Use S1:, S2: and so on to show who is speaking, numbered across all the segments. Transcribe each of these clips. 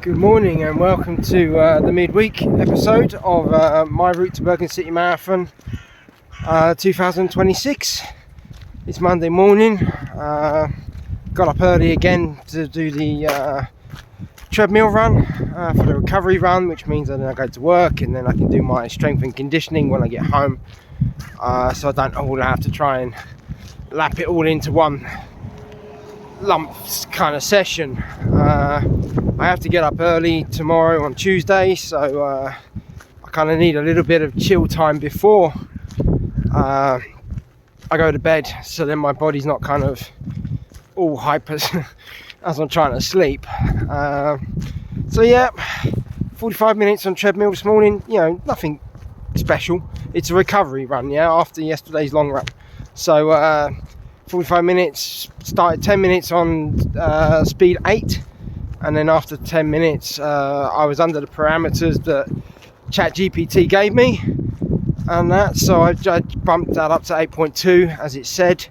S1: Good morning and welcome to the midweek episode of my route to Bergen City Marathon 2026. It's Monday morning. Got up early again to do the treadmill run for the recovery run, which means that then I go to work and then I can do my strength and conditioning when I get home, so I don't all have to try and lap it all into one lump kind of session. I have to get up early tomorrow on Tuesday, so I kind of need a little bit of chill time before I go to bed, so then my body's not kind of all hyper as I'm trying to sleep. So yeah, 45 minutes on treadmill this morning, nothing special. It's a recovery run, after yesterday's long run. So 45 minutes, started 10 minutes on speed 8, and then after 10 minutes I was under the parameters that ChatGPT gave me, and so I bumped that up to 8.2 as it said,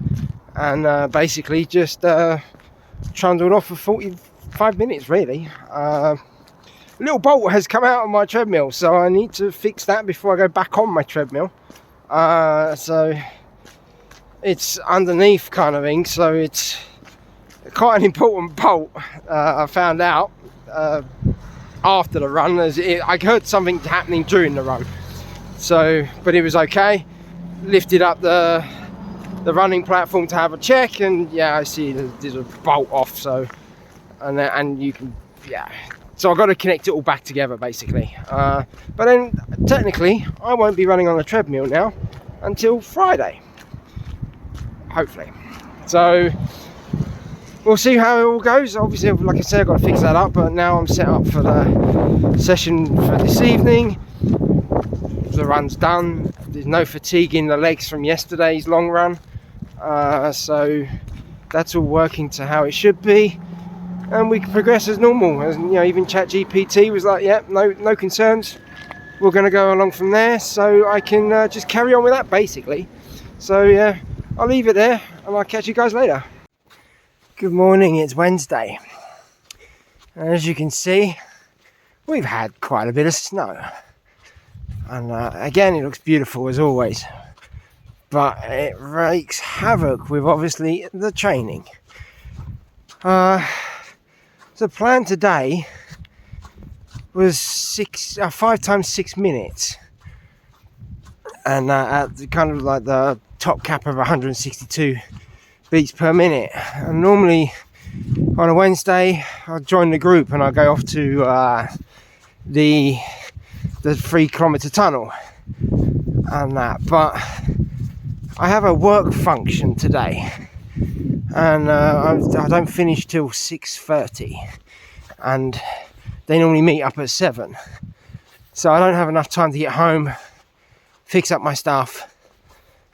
S1: and basically just trundled off for 45 minutes really. A little bolt has come out of my treadmill, so I need to fix that before I go back on my treadmill. So it's underneath kind of thing, so it's quite an important bolt. I found out after the run, I heard something happening during the run, but it was okay. Lifted up the running platform to have a check, and I see there's a bolt off, so and you can so I've got to connect it all back together basically, but then technically I won't be running on the treadmill now until Friday, hopefully. So we'll see how it all goes. Obviously, like I said, I've got to fix that up, but now I'm set up for the session for this evening. The run's done. There's no fatigue in the legs from yesterday's long run, so that's all working to how it should be, and we can progress as normal. As even ChatGPT was like, no concerns, we're going to go along from there, so I can just carry on with that basically. So I'll leave it there and I'll catch you guys later. Good morning, it's Wednesday, and as you can see, we've had quite a bit of snow, and again it looks beautiful as always, but it wreaks havoc with obviously the training. The plan today was 5 times 6 minutes, and at kind of like the top cap of 162 beats per minute. And normally on a Wednesday I'll join the group and I'll go off to the 3-kilometer tunnel and that, but I have a work function today, and I don't finish till 6:30, and they normally meet up at 7, so I don't have enough time to get home, fix up my stuff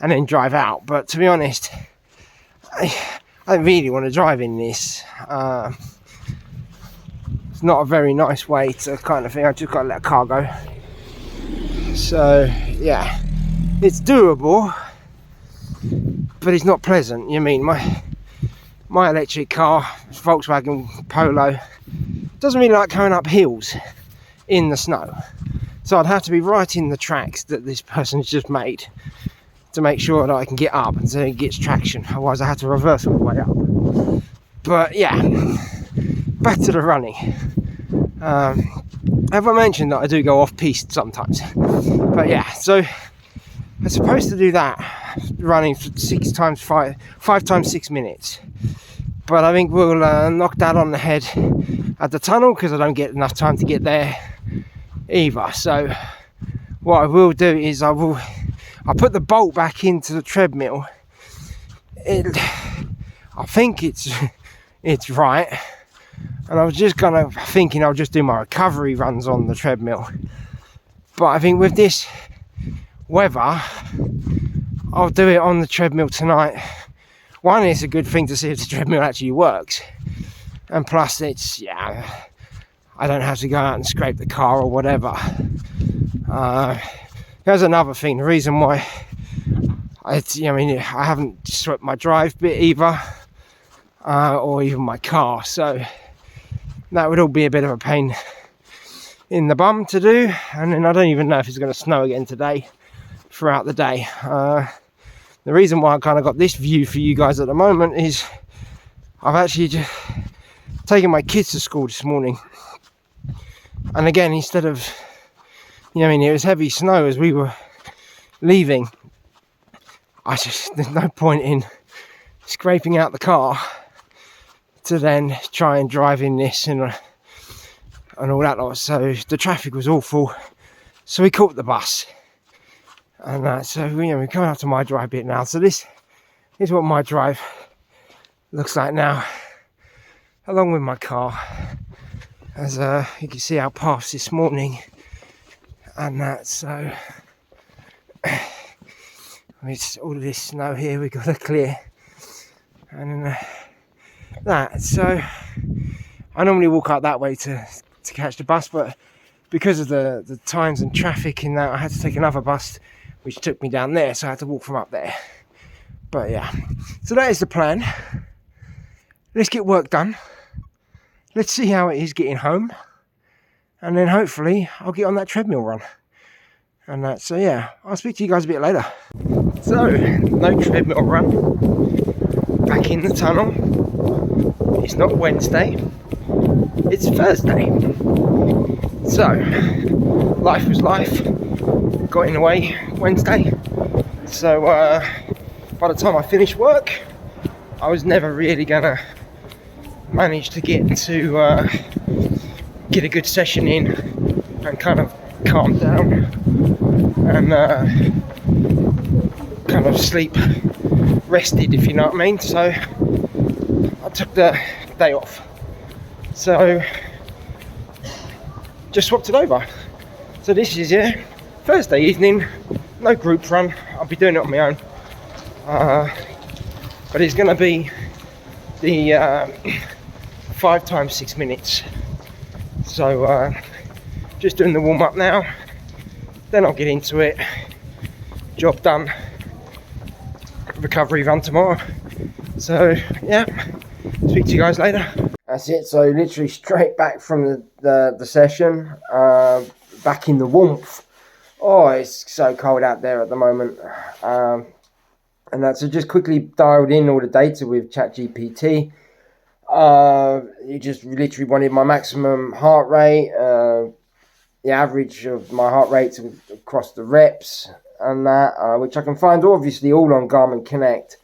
S1: and then drive out. But to be honest, I don't really want to drive in this. It's not a very nice way to kind of thing. I just got to let a car go. So yeah, it's doable, but it's not pleasant. My electric car, Volkswagen Polo, doesn't really like going up hills in the snow. So I'd have to be right in the tracks that this person's just made to make sure that I can get up and so it gets traction. Otherwise I have to reverse all the way up. But yeah, back to the running. Have I mentioned that I do go off piste sometimes? But yeah, so I'm supposed to do that running for 5 times 6 minutes, but I think we'll knock that on the head at the tunnel because I don't get enough time to get there either. So what I will do is I'll put the bolt back into the treadmill. I think it's right, and I was just thinking I'll just do my recovery runs on the treadmill, but I think with this weather I'll do it on the treadmill tonight. One, it's a good thing to see if the treadmill actually works, and plus it's I don't have to go out and scrape the car or whatever. There's another thing, the reason why I haven't swept my drive bit either, or even my car, so that would all be a bit of a pain in the bum to do. And then I don't even know if it's going to snow again today throughout the day. The reason why I kind of got this view for you guys at the moment is I've actually just taken my kids to school this morning, and again, instead of, it was heavy snow as we were leaving. There's no point in scraping out the car to then try and drive in this and all that lot. So the traffic was awful, so we caught the bus, and so we're coming up to my drive bit now. So this is what my drive looks like now, along with my car, as you can see our paths this morning, and that. So it's all of this snow here we've got to clear, and then that. So I normally walk out that way to catch the bus, but because of the times and traffic in that, I had to take another bus which took me down there, so I had to walk from up there. But yeah, so that is the plan. Let's get work done. Let's see how it is getting home, and then hopefully I'll get on that treadmill run. And that. So yeah, I'll speak to you guys a bit later. So, no treadmill run. Back in the tunnel. It's not Wednesday. It's Thursday. So, life was life. Got in the way Wednesday. So, by the time I finished work, I was never really gonna manage to get a good session in and kind of calm down and kind of sleep rested, if you know what I mean. So I took the day off, so just swapped it over. So this is Thursday evening, no group run. I'll be doing it on my own, but it's going to be the 5 times 6 minutes. So just doing the warm up now, then I'll get into it. Job done. Recovery run tomorrow. So yeah, speak to you guys later. That's it. So literally straight back from the session, back in the warmth. Oh, it's so cold out there at the moment. And that's so just quickly dialed in all the data with ChatGPT. It just literally wanted my maximum heart rate, the average of my heart rates across the reps, and that, which I can find obviously all on Garmin Connect,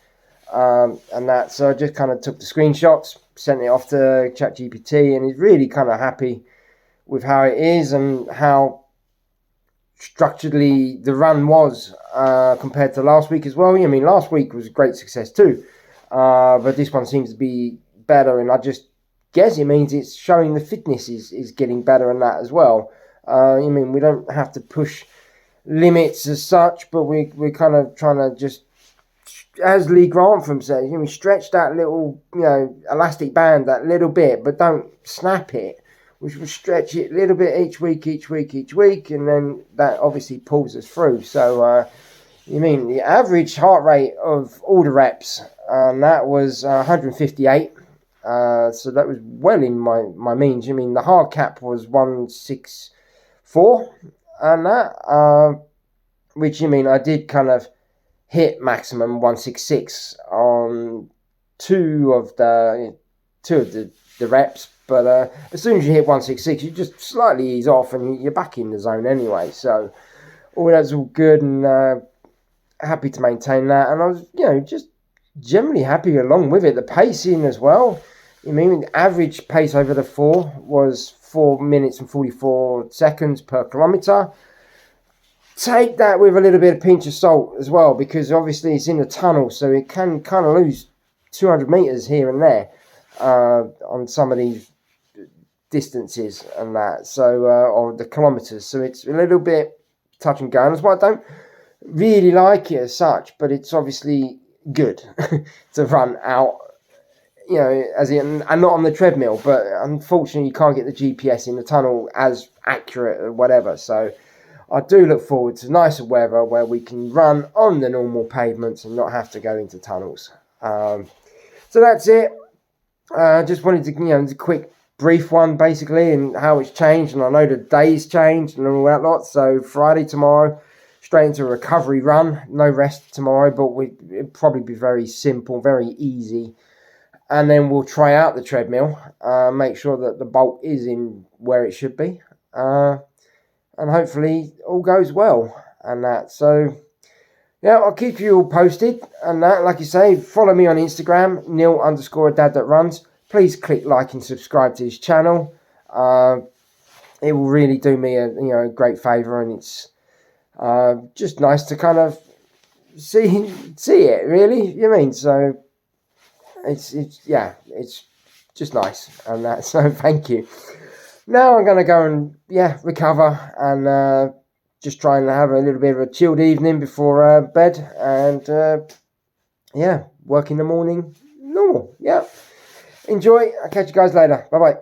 S1: and that. So I just kind of took the screenshots, sent it off to ChatGPT, and he's really kind of happy with how it is and how structurally the run was compared to last week as well. I mean, last week was a great success too, but this one seems to be better, and I just guess it means it's showing the fitness is getting better and that as well. I mean, we don't have to push limits as such, but we're kind of trying to just, as Lee Grantham says, we stretch that little, elastic band that little bit, but don't snap it. We should stretch it a little bit each week, and then that obviously pulls us through. So, the average heart rate of all the reps, that was 158. So that was well in my means. The hard cap was 164, and that, which I did kind of hit maximum 166 on two of the reps. But as soon as you hit 166, you just slightly ease off and you're back in the zone anyway. So all that's all good, and happy to maintain that. And I was, just generally happy along with it. The pacing as well. The average pace over the 4 was 4 minutes and 44 seconds per kilometre. Take that with a little bit of pinch of salt as well, because obviously it's in the tunnel, so it can kind of lose 200 metres here and there on some of these distances and that, so or the kilometres. So it's a little bit touch and go, and that's why I don't really like it as such, but it's obviously good to run out, as in, and not on the treadmill, but unfortunately you can't get the GPS in the tunnel as accurate or whatever. So I do look forward to nicer weather where we can run on the normal pavements and not have to go into tunnels. So that's it. Just wanted to, a quick brief one basically, and how it's changed, and I know the days changed and all that lot. So Friday tomorrow, straight into a recovery run, no rest tomorrow, but it'd probably be very simple, very easy. And then we'll try out the treadmill, make sure that the bolt is in where it should be, and hopefully all goes well and that. So yeah, I'll keep you all posted and that. Like you say, follow me on Instagram, Neil_dad that runs. Please click like and subscribe to his channel. It will really do me a great favour, and it's just nice to kind of see it, really. You know what I mean? So it's just nice and that. So thank you. Now I'm gonna go and recover and just try and have a little bit of a chilled evening before bed, and work in the morning normal. Yeah, enjoy. I'll catch you guys later. Bye bye.